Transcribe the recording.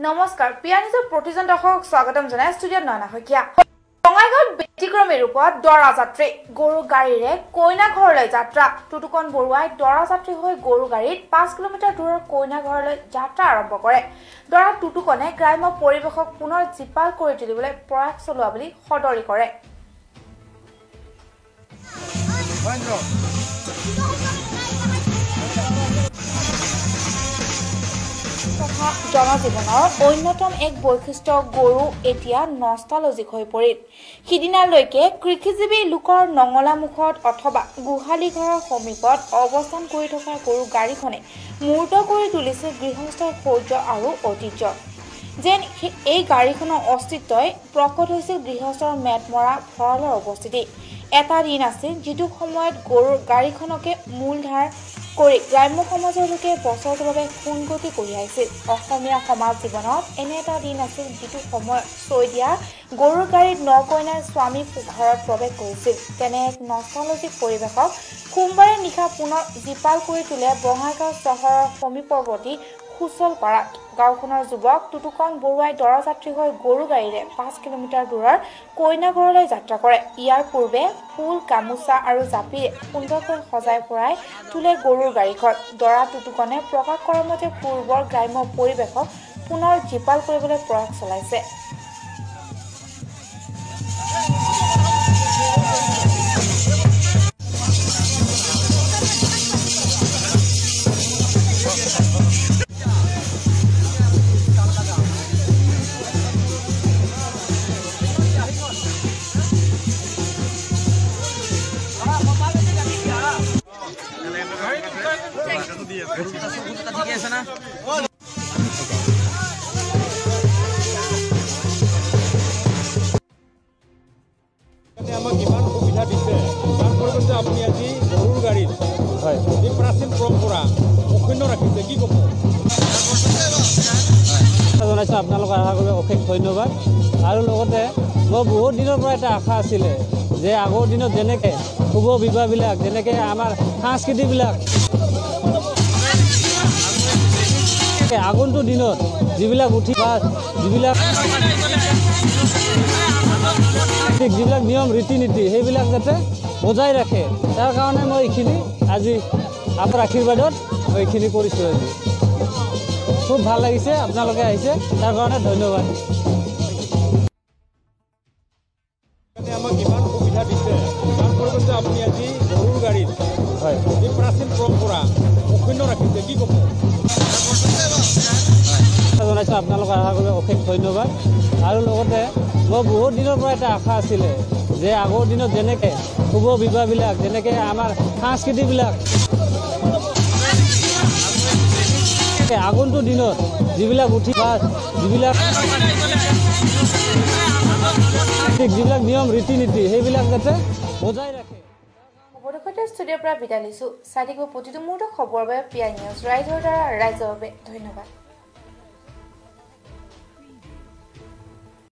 নমস্কাৰ পিয়ানিজৰ প্ৰতিজন দৰ্শক স্বাগতম জনাই ষ্টুডিঅ'ত নয়না শইকীয়া বঙাইগাঁৱত ব্যতিক্ৰমী ৰূপত দৰা যাত্ৰী গৰু গাড়ীৰে কইনা ঘৰলৈ যাত্ৰা টুটুকন বৰুৱাই দৰা যাত্ৰী হৈ গৰু গাড়ীত 5 কিলোমিটাৰ দূৰৰ কইনা ঘৰলৈ যাত্ৰা আৰম্ভ কৰে দৰা টুটুকনে গ্ৰাম্য পৰিৱেশক পুনৰ জিপাল কৰি তুলিবলৈ প্ৰয়াস চলোৱা বুলি সদৰি কৰে জনজীৱনৰ অন্যতম এক বৈশিষ্ট্য গৰু এতিয়া নষ্টালজিক হৈ পৰিল সিদিনালৈকে কৃষিজীৱী লোকৰ নঙলামুখত অথবা গুহালি ঘৰৰ সমীপত অৱস্থান কৰি থকা গৰু গাড়ীখনে মূৰ্ত কৰি তুলিছে গৃহস্থৰ শৌৰ্য আৰু ঐতিহ্য যেন এই গাড়ীখনৰ অস্তিত্বই প্ৰকট হৈছিল গৃহস্থৰ মেটমৰা ভঁৰালৰ অৱস্থিতি এটা দিন আছিল যিটো সময়ত গৰুৰ গাড়ীখনকে মূলধাৰ কৰি গ্ৰাম্য সমাজৰ লোকে বছৰটোৰ বাবে সোণগতি কঢ়িয়াইছিল অসমীয়া সমাজ জীৱনত এনে এটা দিন আছিল যিটো সময়ত চৈ দিয়া গৰুৰ গাড়ীত নকইনাৰ স্বামী ঘৰত প্ৰৱেশ কৰিছিল তেনে এক নষ্টালজিক পৰিৱেশক সোমবাৰে নিশা পুনৰ জিপাল কৰি তোলে বঙাইগাঁও চহৰৰ সমীপৱৰ্তী সুচল পাৰাত গাঁওখনৰ যুৱক টুটুকন বৰুৱাই দৰা যাত্ৰী হৈ গৰু গাড়ীৰে 5 কিলোমিটাৰ দূৰৰ কইনা ঘৰলৈ যাত্ৰা কৰে ইয়াৰ পূৰ্বে ফুল গামোচা আৰু জাপিৰে সুন্দৰকৈ সজাই পৰাই তোলে গৰুৰ গাড়ীখন দৰা টুটুকনে প্ৰকাশ কৰাৰ মতে পূৰ্বৰ গ্ৰাম্য পৰিৱেশক পুনৰ জিপাল কৰিবলৈ প্ৰয়াস চলাইছে আপুনি আজি গৰুৰ গাড়ীত হয় এই প্ৰাচীন পৰম্পৰা অক্ষুণ্ণ ৰাখিছে কি ক'ব জনাইছোঁ আপোনালোকক আশা কৰি অশেষ ধন্যবাদ আৰু লগতে মই বহুত দিনৰ পৰা এটা আশা আছিলে যে আগৰ দিনত যেনেকৈ শুভ বিবাহবিলাক যেনেকৈ আমাৰ সাংস্কৃতিকবিলাক আগন্তুক দিনত যিবিলাক উঠি বা যিবিলাক নিয়ম ৰীতি নীতি সেইবিলাক যাতে বজাই ৰাখে তাৰ কাৰণে মই এইখিনি আজি আপোনাৰ আশীৰ্বাদত মই এইখিনি কৰিছোঁ আজি খুব ভাল লাগিছে আপোনালোকে আহিছে তাৰ কাৰণে ধন্যবাদ আমাক ইমান সুবিধা দিছে তাৰ পৰিৱৰ্তে আপুনি আজি গৰুৰ গাড়ীত হয় এই প্ৰাচীন পৰম্পৰা অক্ষুণ্ণ ৰাখিছে কি ক'ব জনাইছোঁ আপোনালোকক আশা কৰি অশেষ ধন্যবাদ আৰু লগতে মই বহুত দিনৰ পৰা এটা আশা আছিলে যে আগৰ দিনত যেনেকৈ শুভ বিবাহবিলাক যেনেকৈ আমাৰ সাংস্কৃতিকবিলাক আগন্তুক দিনত যিবিলাক উঠি বা যিবিলাক নিয়ম ৰীতি নীতি সেইবিলাক যাতে বজাই ৰাখে অৱদকতে ষ্টুডিঅ'ৰ পৰা বিদায় লৈছোঁ চাই থাকিব প্ৰতিটো মুহূৰ্ত খবৰৰ বাবে পিয়া নিউজ ৰাইজৰ দ্বাৰা ৰাইজৰ বাবে ধন্যবাদ